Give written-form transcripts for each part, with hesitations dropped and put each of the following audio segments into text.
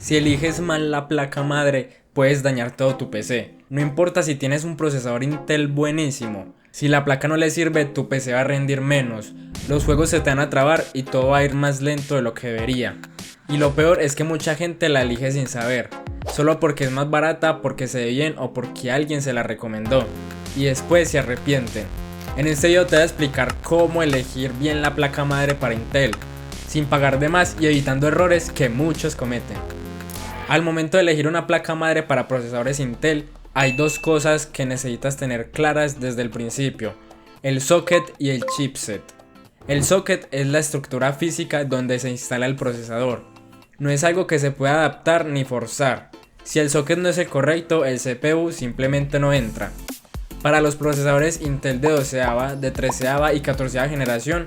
Si eliges mal la placa madre, puedes dañar todo tu PC. No importa si tienes un procesador Intel buenísimo. Si la placa no le sirve, tu PC va a rendir menos. Los juegos se te van a trabar y todo va a ir más lento de lo que debería. Y lo peor es que mucha gente la elige sin saber. Solo porque es más barata, porque se ve bien o porque alguien se la recomendó. Y después se arrepienten. En este video te voy a explicar cómo elegir bien la placa madre para Intel, sin pagar de más y evitando errores que muchos cometen. Al momento de elegir una placa madre para procesadores Intel, hay dos cosas que necesitas tener claras desde el principio: el socket y el chipset. El socket es la estructura física donde se instala el procesador. No es algo que se pueda adaptar ni forzar. Si el socket no es el correcto, el CPU simplemente no entra. Para los procesadores Intel de 12ª, de 13ª y 14ª generación,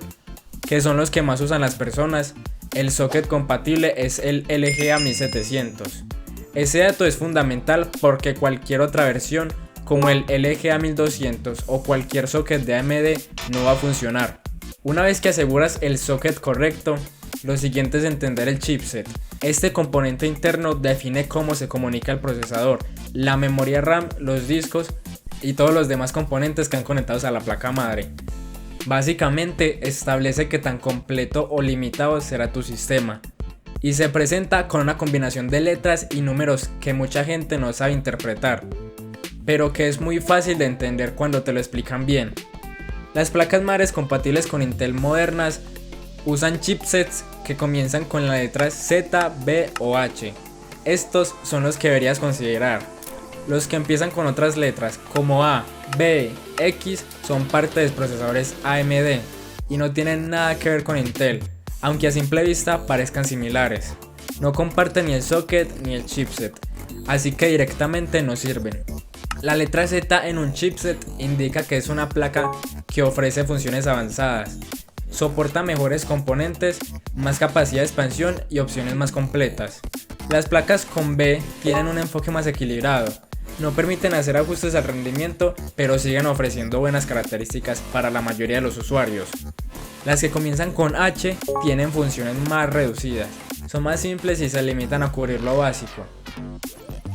que son los que más usan las personas, el socket compatible es el LGA 1700. Ese dato es fundamental porque cualquier otra versión, como el LGA 1200 o cualquier socket de AMD, no va a funcionar. Una vez que aseguras el socket correcto, lo siguiente es entender el chipset. Este componente interno define cómo se comunica el procesador, la memoria RAM, los discos y todos los demás componentes que han conectados a la placa madre. Básicamente establece qué tan completo o limitado será tu sistema, y se presenta con una combinación de letras y números que mucha gente no sabe interpretar, pero que es muy fácil de entender cuando te lo explican bien. Las placas madres compatibles con Intel modernas usan chipsets que comienzan con las letras Z, B o H. Estos son los que deberías considerar. Los que empiezan con otras letras como A, B, X son parte de procesadores AMD y no tienen nada que ver con Intel, aunque a simple vista parezcan similares. No comparten ni el socket ni el chipset, así que directamente no sirven. La letra Z en un chipset indica que es una placa que ofrece funciones avanzadas, soporta mejores componentes, más capacidad de expansión y opciones más completas. Las placas con B tienen un enfoque más equilibrado. No permiten hacer ajustes al rendimiento, pero siguen ofreciendo buenas características para la mayoría de los usuarios. Las que comienzan con H tienen funciones más reducidas, son más simples y se limitan a cubrir lo básico.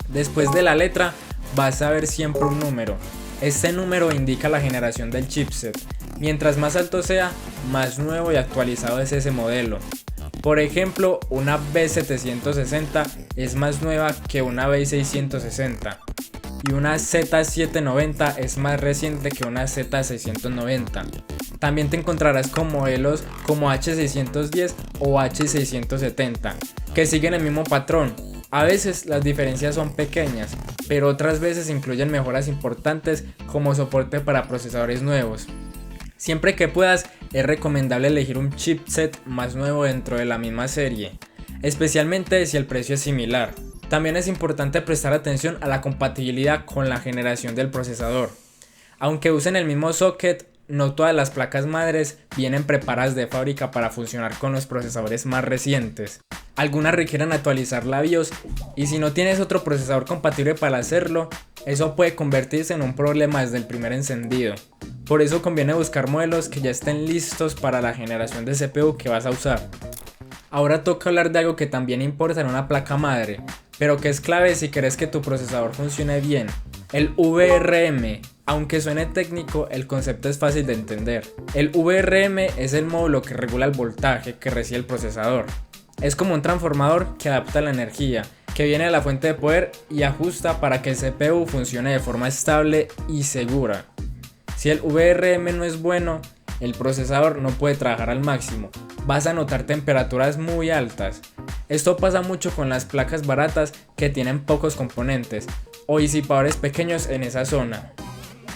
Después de la letra vas a ver siempre un número. Este número indica la generación del chipset. Mientras más alto sea, más nuevo y actualizado es ese modelo. Por ejemplo, una B760 es más nueva que una B660 y una Z790 es más reciente que una Z690. También te encontrarás con modelos como H610 o H670 que siguen el mismo patrón. A veces las diferencias son pequeñas, pero otras veces incluyen mejoras importantes como soporte para procesadores nuevos. Siempre que puedas, es recomendable elegir un chipset más nuevo dentro de la misma serie, especialmente si el precio es similar. También es importante prestar atención a la compatibilidad con la generación del procesador. Aunque usen el mismo socket, no todas las placas madres vienen preparadas de fábrica para funcionar con los procesadores más recientes. Algunas requieren actualizar la BIOS y si no tienes otro procesador compatible para hacerlo, eso puede convertirse en un problema desde el primer encendido. Por eso conviene buscar modelos que ya estén listos para la generación de CPU que vas a usar. Ahora toca hablar de algo que también importa en una placa madre, pero que es clave si quieres que tu procesador funcione bien: el VRM. Aunque suene técnico, el concepto es fácil de entender. El VRM es el módulo que regula el voltaje que recibe el procesador. Es como un transformador que adapta la energía que viene de la fuente de poder y ajusta para que el CPU funcione de forma estable y segura. Si el VRM no es bueno, el procesador no puede trabajar al máximo. Vas a notar temperaturas muy altas. Esto pasa mucho con las placas baratas que tienen pocos componentes o disipadores pequeños en esa zona.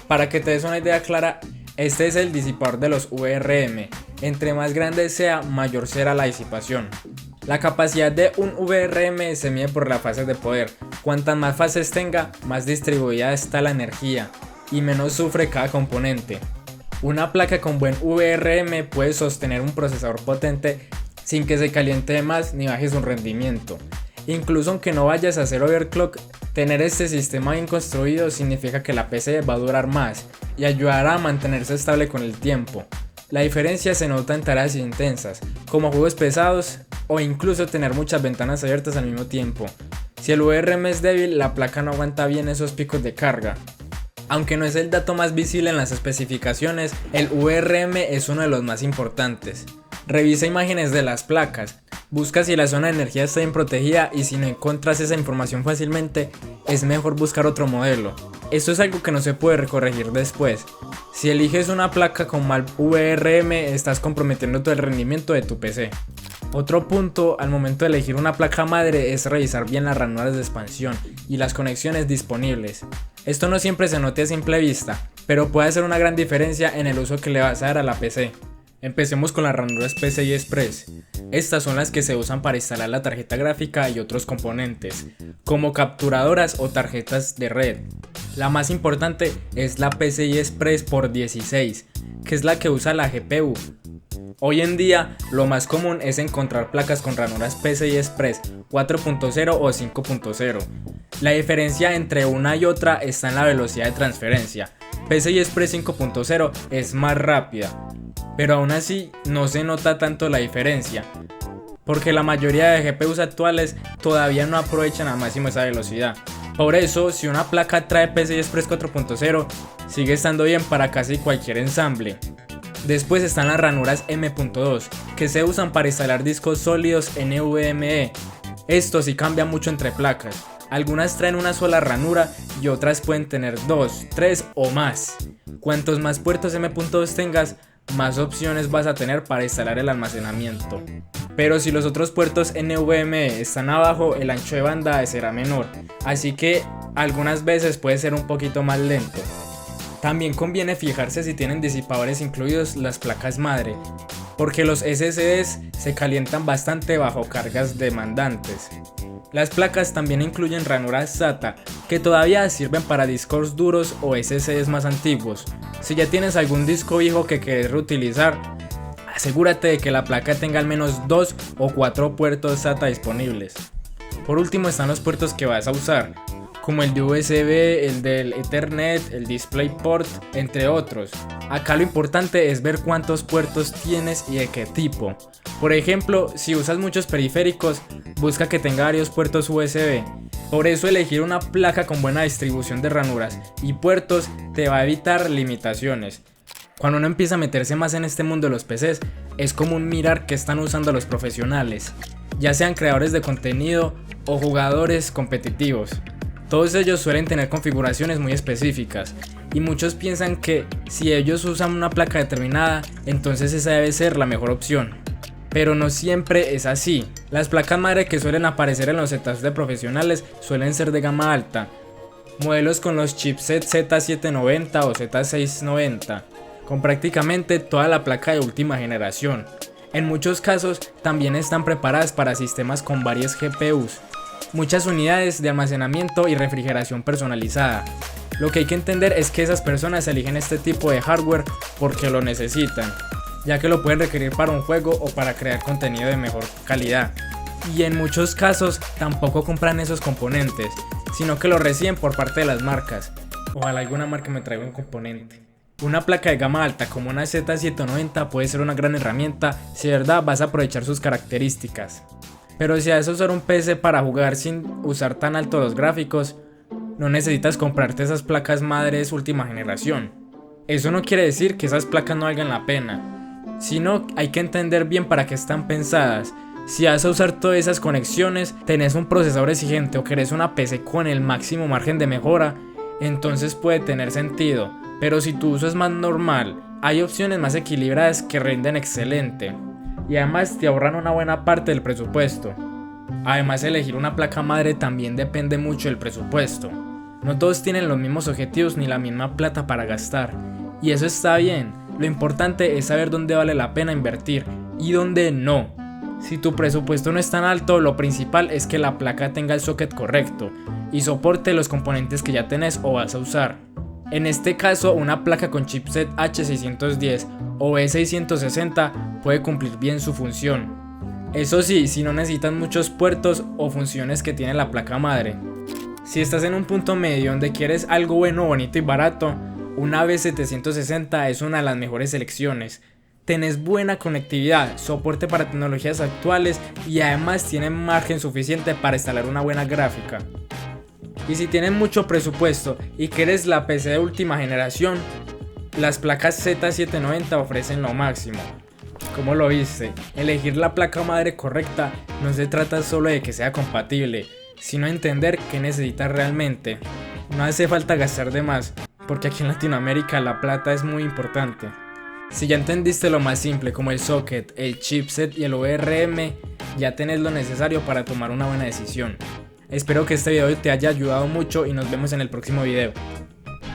Para que te des una idea clara, este es el disipador de los VRM. Entre más grande sea, mayor será la disipación. La capacidad de un VRM se mide por las fases de poder. Cuantas más fases tenga, más distribuida está la energía y menos sufre cada componente. Una placa con buen VRM puede sostener un procesador potente sin que se caliente de más ni baje su rendimiento. Incluso aunque no vayas a hacer overclock, tener este sistema bien construido significa que la PC va a durar más y ayudará a mantenerse estable con el tiempo. La diferencia se nota en tareas intensas, como juegos pesados o incluso tener muchas ventanas abiertas al mismo tiempo. Si el VRM es débil, la placa no aguanta bien esos picos de carga. Aunque no es el dato más visible en las especificaciones, el VRM es uno de los más importantes. Revisa imágenes de las placas, busca si la zona de energía está bien protegida y si no encuentras esa información fácilmente, es mejor buscar otro modelo. Esto es algo que no se puede corregir después. Si eliges una placa con mal VRM, estás comprometiendo todo el rendimiento de tu PC. Otro punto al momento de elegir una placa madre es revisar bien las ranuras de expansión y las conexiones disponibles. Esto no siempre se nota a simple vista, pero puede hacer una gran diferencia en el uso que le vas a dar a la PC. Empecemos con las ranuras PCI Express. Estas son las que se usan para instalar la tarjeta gráfica y otros componentes, como capturadoras o tarjetas de red. La más importante es la PCI Express por 16, que es la que usa la GPU. Hoy en día, lo más común es encontrar placas con ranuras PCI Express 4.0 o 5.0. La diferencia entre una y otra está en la velocidad de transferencia. PCI Express 5.0 es más rápida, pero aún así no se nota tanto la diferencia, porque la mayoría de GPUs actuales todavía no aprovechan al máximo esa velocidad. Por eso, si una placa trae PCI Express 4.0, sigue estando bien para casi cualquier ensamble. Después están las ranuras M.2, que se usan para instalar discos sólidos NVMe. Esto sí cambia mucho entre placas. Algunas traen una sola ranura y otras pueden tener 2, 3 o más. Cuantos más puertos M.2 tengas, más opciones vas a tener para instalar el almacenamiento. Pero si los otros puertos NVMe están abajo, el ancho de banda será menor, así que algunas veces puede ser un poquito más lento. También conviene fijarse si tienen disipadores incluidos las placas madre, porque los SSDs se calientan bastante bajo cargas demandantes. Las placas también incluyen ranuras SATA, que todavía sirven para discos duros o SSDs más antiguos. Si ya tienes algún disco viejo que quieres reutilizar, asegúrate de que la placa tenga al menos 2 o 4 puertos SATA disponibles. Por último están los puertos que vas a usar, como el de USB, el del Ethernet, el DisplayPort, entre otros. Acá lo importante es ver cuántos puertos tienes y de qué tipo. Por ejemplo, si usas muchos periféricos, busca que tenga varios puertos USB. Por eso elegir una placa con buena distribución de ranuras y puertos te va a evitar limitaciones. Cuando uno empieza a meterse más en este mundo de los PCs, es común mirar qué están usando los profesionales, ya sean creadores de contenido o jugadores competitivos. Todos ellos suelen tener configuraciones muy específicas y muchos piensan que si ellos usan una placa determinada, entonces esa debe ser la mejor opción. Pero no siempre es así. Las placas madre que suelen aparecer en los setups de profesionales suelen ser de gama alta, modelos con los chipsets Z790 o Z690, con prácticamente toda la placa de última generación. En muchos casos también están preparadas para sistemas con varias GPUs, muchas unidades de almacenamiento y refrigeración personalizada. Lo que hay que entender es que esas personas eligen este tipo de hardware porque lo necesitan, ya que lo pueden requerir para un juego o para crear contenido de mejor calidad. Y en muchos casos tampoco compran esos componentes, sino que lo reciben por parte de las marcas. Ojalá alguna marca me traiga un componente. Una placa de gama alta como una Z790 puede ser una gran herramienta si de verdad vas a aprovechar sus características. Pero si vas a usar un PC para jugar sin usar tan alto los gráficos, no necesitas comprarte esas placas madres última generación. Eso no quiere decir que esas placas no valgan la pena, sino hay que entender bien para qué están pensadas. Si vas a usar todas esas conexiones, tenés un procesador exigente o querés una PC con el máximo margen de mejora, entonces puede tener sentido. Pero si tu uso es más normal, hay opciones más equilibradas que rinden excelente y además te ahorran una buena parte del presupuesto. Además, elegir una placa madre también depende mucho del presupuesto. No todos tienen los mismos objetivos ni la misma plata para gastar, y eso está bien. Lo importante es saber dónde vale la pena invertir y dónde no. Si tu presupuesto no es tan alto, lo principal es que la placa tenga el socket correcto y soporte los componentes que ya tenés o vas a usar. En este caso, una placa con chipset H610 o E660 puede cumplir bien su función. Eso sí, si no necesitas muchos puertos o funciones que tiene la placa madre. Si estás en un punto medio donde quieres algo bueno, bonito y barato, una B760 es una de las mejores selecciones. tenés buena conectividad, soporte para tecnologías actuales y además tienen margen suficiente para instalar una buena gráfica. Y si tienes mucho presupuesto y quieres la PC de última generación, las placas Z790 ofrecen lo máximo. ¿Cómo lo viste? Elegir la placa madre correcta no se trata solo de que sea compatible, sino entender qué necesitas realmente. No hace falta gastar de más, porque aquí en Latinoamérica la plata es muy importante. Si ya entendiste lo más simple como el socket, el chipset y el VRM, ya tenés lo necesario para tomar una buena decisión. Espero que este video te haya ayudado mucho y nos vemos en el próximo video.